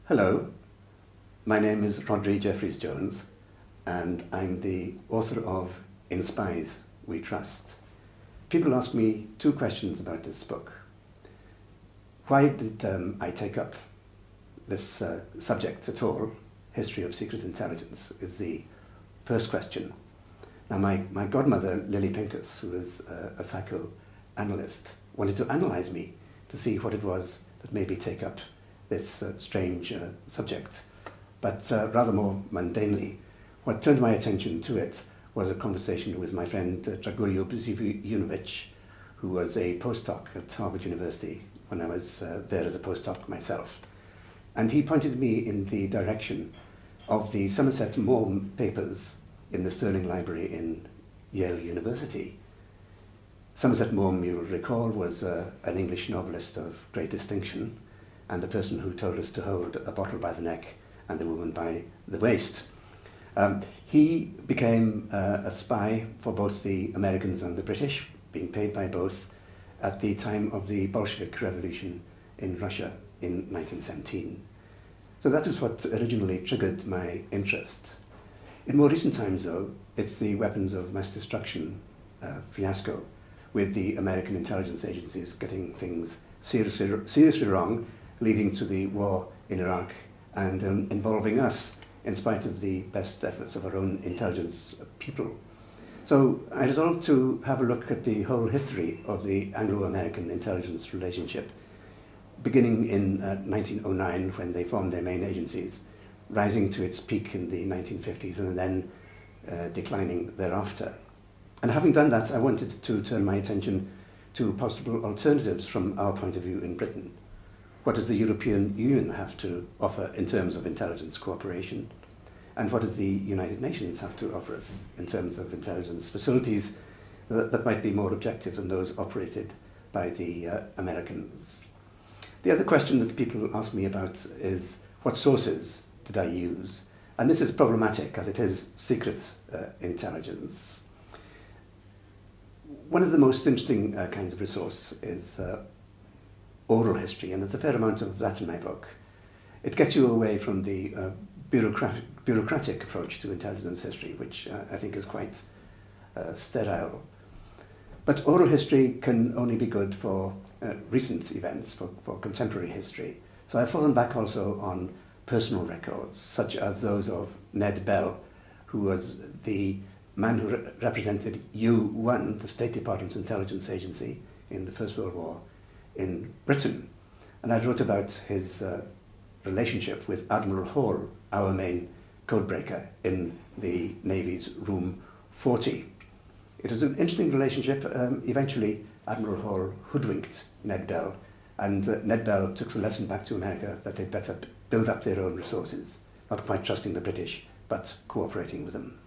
Hello, my name is Rhodri Jeffreys-Jones and I'm the author of In Spies We Trust. People ask me two questions about this book. Why did I take up this subject at all? History of secret intelligence is the first question. Now my godmother, Lily Pincus, who is a psychoanalyst, wanted to analyse me to see what it was that made me take up this strange subject. But rather more mundanely, what turned my attention to it was a conversation with my friend Rhodri Jeffreys-Jones, who was a postdoc at Harvard University when I was there as a postdoc myself. And he pointed me in the direction of the Somerset Maugham papers in the Sterling Library in Yale University. Somerset Maugham, you'll recall, was an English novelist of great distinction, and the person who told us to hold a bottle by the neck and the woman by the waist. He became a spy for both the Americans and the British, being paid by both at the time of the Bolshevik Revolution in Russia in 1917. So that was what originally triggered my interest. In more recent times, though, it's the weapons of mass destruction fiasco, with the American intelligence agencies getting things seriously wrong, leading to the war in Iraq and involving us in spite of the best efforts of our own intelligence people. So I resolved to have a look at the whole history of the Anglo-American intelligence relationship, beginning in 1909 when they formed their main agencies, rising to its peak in the 1950s and then declining thereafter. And having done that, I wanted to turn my attention to possible alternatives from our point of view in Britain. What does the European Union have to offer in terms of intelligence cooperation? And what does the United Nations have to offer us in terms of intelligence facilities that might be more objective than those operated by the Americans? The other question that people ask me about is, what sources did I use? And this is problematic as it is secret intelligence. One of the most interesting kinds of resource is oral history, and there's a fair amount of that in my book. It gets you away from the bureaucratic approach to intelligence history, which I think is quite sterile. But oral history can only be good for recent events, for contemporary history. So I've fallen back also on personal records, such as those of Ned Bell, who was the man who represented U1, the State Department's intelligence agency, in the First World War in Britain. And I wrote about his relationship with Admiral Hall, our main codebreaker in the Navy's Room 40. It was an interesting relationship. Eventually, Admiral Hall hoodwinked Ned Bell, and Ned Bell took the lesson back to America that they'd better build up their own resources, not quite trusting the British, but cooperating with them.